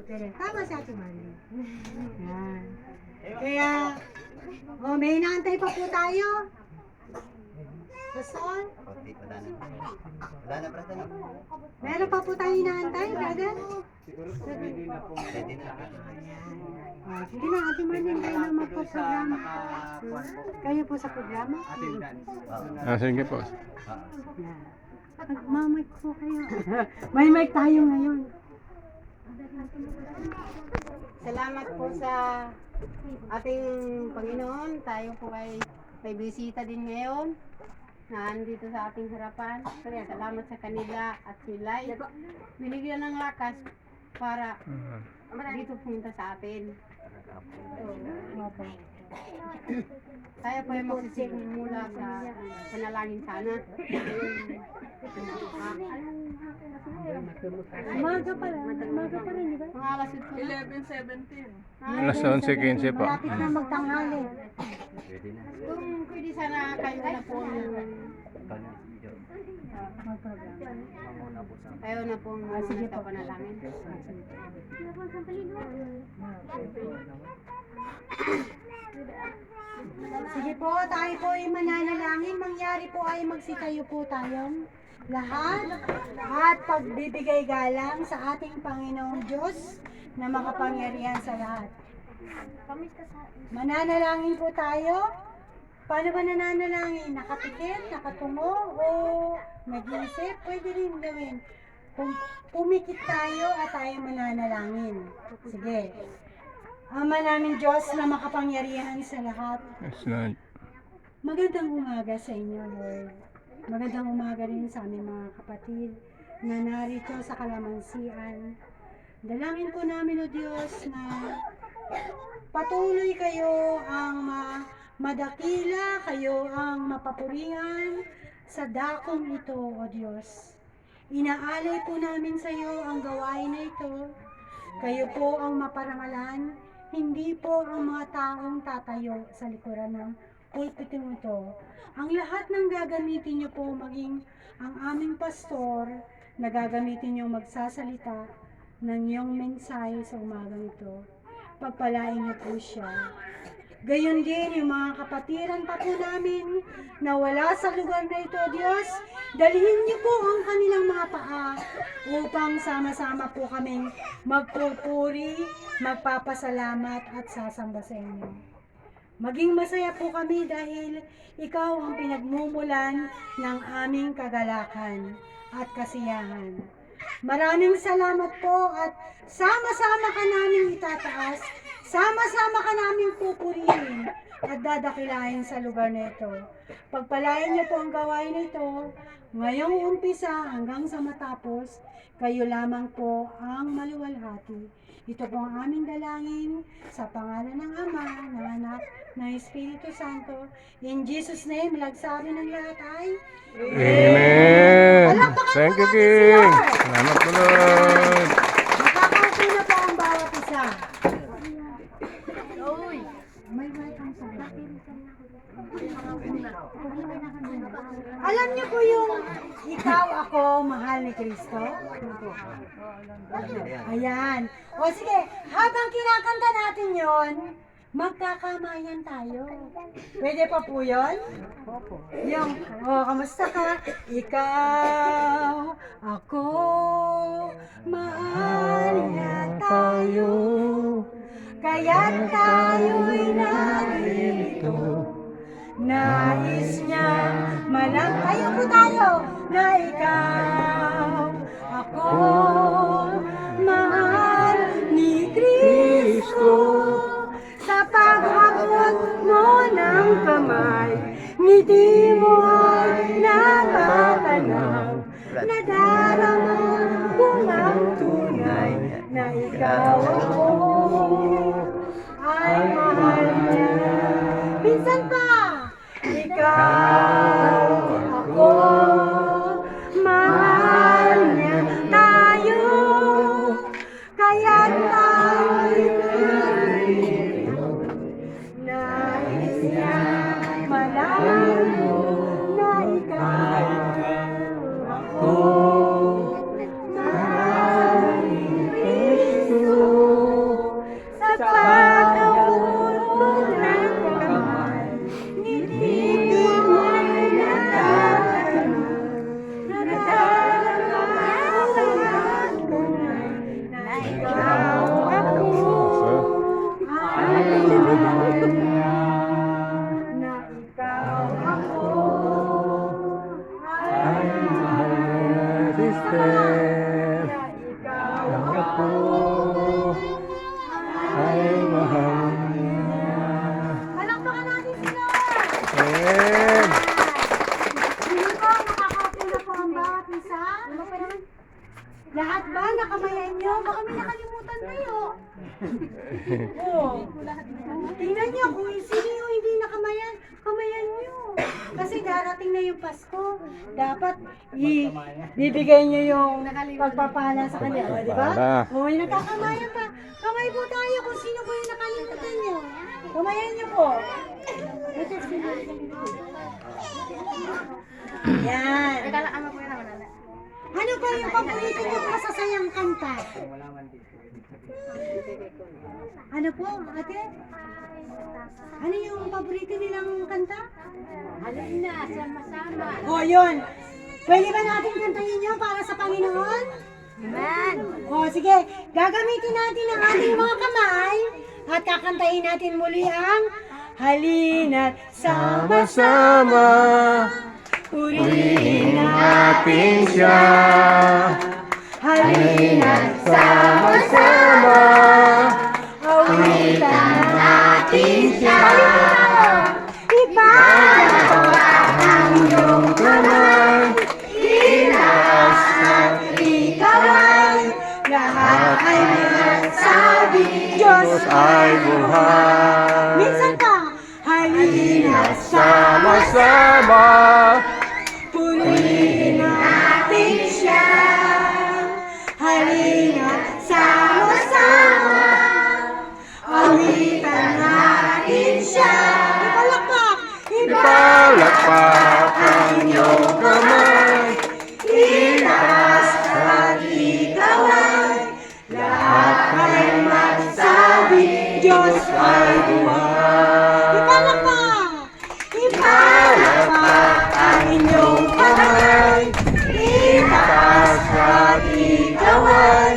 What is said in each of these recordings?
Tama si Ate Marlene. Yan. Kaya, may inaantay pa po tayo. Pastor? Wala na, brother. Meron pa po tayo inaantay, brother? Siguro po pwede na po. Pwede na. Sige na, Ate Marlene, kayo na Doon sa magpo-programa. nakakuan po. Kayo po sa programa? Attendance. Sige po. Yan. Magmamike po kayo. May mic tayo ngayon. Salamat po sa ating Panginoon. Tayo po ay may bisita din ngayon na andito sa ating harapan. Kaya salamat sa kanila at sila. Binigyan ng lakas para dito punta sa atin. Tayo po ay magsisimula sa panalangin sana. Umaga pa rin, di ba? Mga alas 11:17. Alas 11:15 po. Malapit na magtanghali. Pwede na. Kung pwede sana kayo na po kayo na pong sige po panalangin. Sige po, tayo po ay mananalangin. Mangyari po ay magsitayo po tayong lahat at pagbibigay galang sa ating Panginoong Diyos na makapangyarihan sa lahat. Mananalangin po tayo. Paano ba nananalangin? Nakapikit, nakatungo, o nag-iisip? Pwede rin gawin. Pumikit tayo at tayo mananalangin. Sige. Ama namin Diyos na makapangyarihan sa lahat. Yes, Lord. Magandang umaga sa inyo, Lord. Magandang umaga rin sa aming mga kapatid na narito sa kalamansian. Dalangin po namin, O Diyos, na patuloy kayo ang madakila, kayo ang mapapuringan sa dakong ito, O Diyos. Inaalay po namin sa iyo ang gawain na ito. Kayo po ang maparangalan, hindi po ang mga taong tatayo sa likuran ng pulpitong ito. Ang lahat ng gagamitin niyo po, maging ang aming pastor, na gagamitin niyo magsasalita ng iyong mensahe sa umagang ito. Pagpalain niyo po siya. Gayon din yung mga kapatiran pa po namin na wala sa lugar na ito, Diyos. Dalhin niyo po ang kanilang mga paa upang sama-sama po kaming magpupuri, magpapasalamat at sasamba sa inyo. Maging masaya po kami dahil ikaw ang pinagmumulan ng aming kagalakan at kasiyahan. Maraming salamat po at sama-sama ka namin itataas. Sama-sama ka namin pupurihin at dadakilahin sa lugar na ito. Pagpalain niyo po ang gawain na ito, ngayong umpisa hanggang sa matapos, kayo lamang po ang maluwalhati. Ito po ang aming dalangin sa pangalan ng Ama, ng Anak, ng Espiritu Santo. In Jesus' name, nagsabi ng lahat ay Amen. Palakpakan Thank po you, natin si King. Lord. Salamat po, Lord. Makakaupo na po ang bawat isa. May mic ang sana. Alam niyo po yung ikaw, ako, mahal ni Kristo? Ayan. O sige, habang kinakanta natin yon, magkakamayan tayo. Pwede pa po yun? Yung, kamusta ka? Ikaw, ako, mahal niya tayo. Kaya't tayo'y narito. Nais niya tayo po tayo na ikaw, ako, mahal ni Kristo. Sa pag-abot mo ng kamay, ngiti mo ay nakatanaw. Nadarama kung ang tunay na ikaw ako ay mahal niya. Minsan pa, ikaw, ako, mahal niya tayo. Kaya tayo'y narito. Nais niya malaman mo na ikaw, ako, mahal ni Kristo. Oh. Tingnan niyo kung sino yung hindi nakamayan. Kamayan niyo. Kasi darating na yung Pasko. Dapat bibigay niyo yung pagpapala sa kanila. O, di ba? Pagpapala. O, may nakakamayan pa. Kamay po tayo kung sino po yung nakalimutan niyo. Kamayan niyo po. Yan. Ano ba yung paborito niyong masasayang kanta? Ano po, ate? Ano yung paborito nilang kanta? Halina, sama-sama. O, yun. Pwede ba natin kantahin yun para sa Panginoon? Amen. O, sige. Gagamitin natin ang ating mga kamay at kakantahin natin muli ang Halina't sama-sama. Purihin natin siya. Halina't Sama-sama. awitan natin siya. Ipagpapalak ang iyong kamay. Itaas at ikaway. Lahat ay nagsabi, Diyos Ay buhay. Minsan pa, halina't Sama-sama. purihin natin siya. Halina't sama-sama. Awitan natin siya. Ipalakpak! Palakpak ang iyong kamay. Itaas at ikaway. Lahat ay magsabi, Diyos ay buhay. Ipalakpak! Ipalakpak ang inyong kamay. Itaas at ikaway.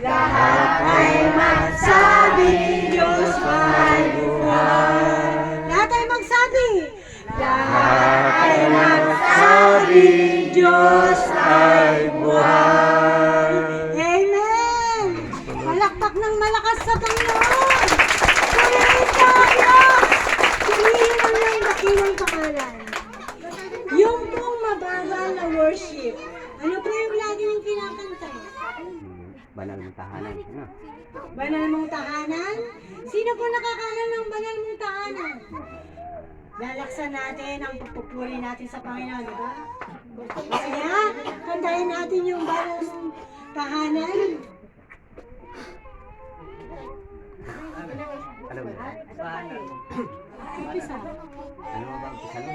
Lahat ay magsabi, Diyos ay buhay. Lahat ay magsabi. Lahat ay magsabi, Diyos ay buhay. Amen! Palakpak ng malakas sa Panginoon! Purihin tayo! Purihin ang iyong dakilang pangalan. Yung pong mabagal na worship, ano po yung lagi ng kinakanta? Banal mong tahanan. Ano? Banal mong tahanan? Sino po nakakalan ng banal mong tahanan? Lalaksan natin ang pagpupuri natin sa Panginoon, di ba? Kaya, kantahin natin yung banal mong tahanan. Alam mo ba? Umpisa. Ano ba ang pisalong?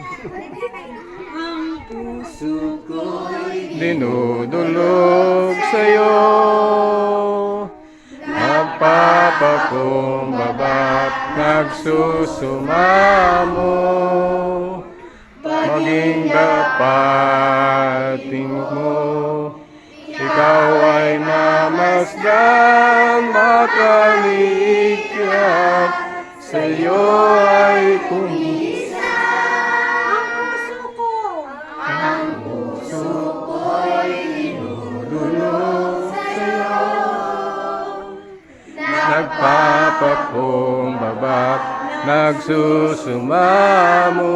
Ang puso ko'y Dinudulog sa'yo. Nagpapakumbaba't nagsusumamo. Maging dapating mo. Ikaw ay mamasdan, makalikat. Sa'yo ay kumisa. ang puso ko, Dulog sa'yo. Nagpapakumbabak, nagsusumamo.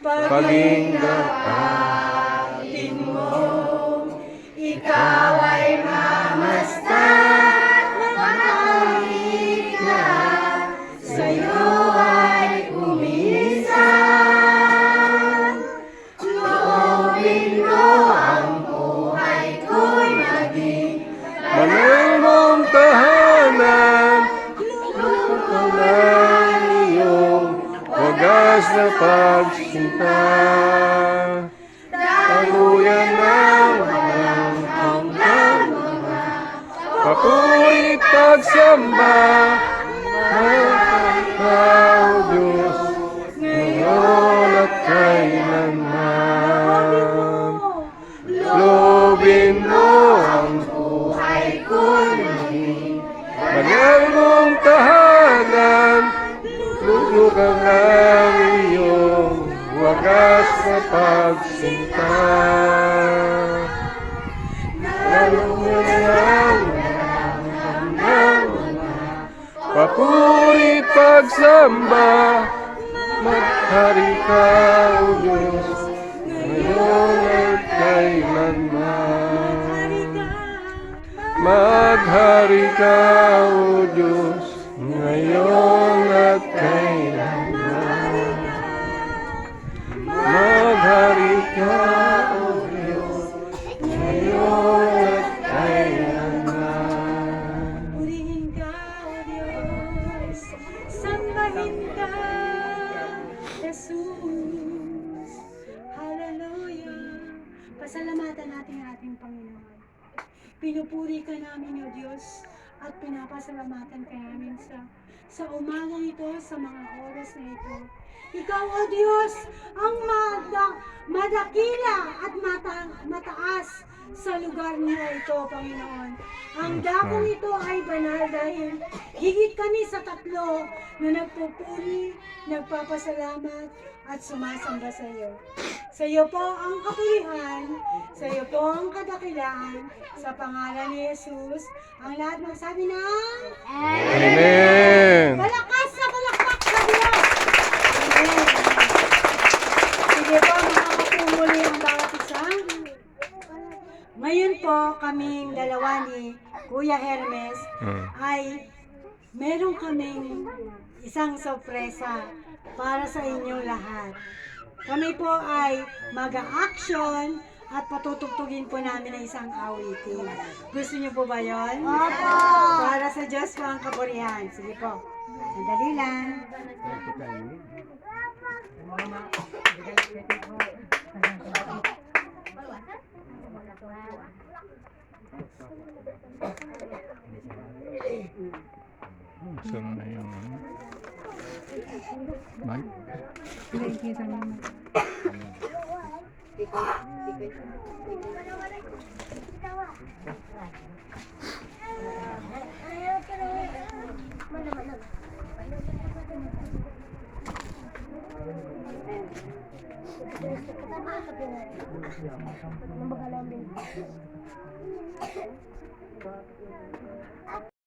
Paging dapatin mo. ikaw ay mamasdan, makalikat. Sa'yo ay umisan. Loobin mo ang buhay ko'y maging Banal mong tahanan, lukulan iyong wagas na pagsinta. Taluyan ng walang hanggan, papuri pagsamba. Ikaw, Diyos, ngayon at kailanman. Loobin mo ang buhay ko'y maging banal mong tahanan. Lulukan ang iyong wagas na pagsinta. Taluyan ng hanggang papuri pagsamba. Maghari ka, O Diyos, ngayon at kailanman. Maghari ka, O Diyos, ngayon at kailanman. Maghari ka, O Diyos, ngayon at kailanman. Purihin ka, O Diyos, sambahin ka, Jesus. Hallelujah. Pasalamatan natin ang ating Panginoon. Pinupuri ka namin, O Diyos, at pinapasalamatan ka namin sa umagang ito, sa mga oras na ito. Ikaw, O Diyos, ang madakila at mataas sa lugar niyo ito, Panginoon. Ang dakong ito ay banal dahil higit kami sa tatlo na nagpupuri, nagpapasalamat at sumasamba sa iyo. Sa iyo po ang kapurihan, sa iyo po ang kadakilaan, sa pangalan ni Jesus, ang lahat magsabi ng Amen. malakas sa palakpak sa Diyos! Amen! Sige po, makakapumuli ang bawat isa. Ngayon po, kaming dalawa ni Kuya Hermes ay meron kaming isang sorpresa para sa inyo lahat. Kami po ay mag-a-action at patutugtugin po namin ang isang awitin. Gusto niyo po ba yun? Opo! Para sa Diyos po ang kapurihan. Sige po. Sandali lang. Saan na yung mic?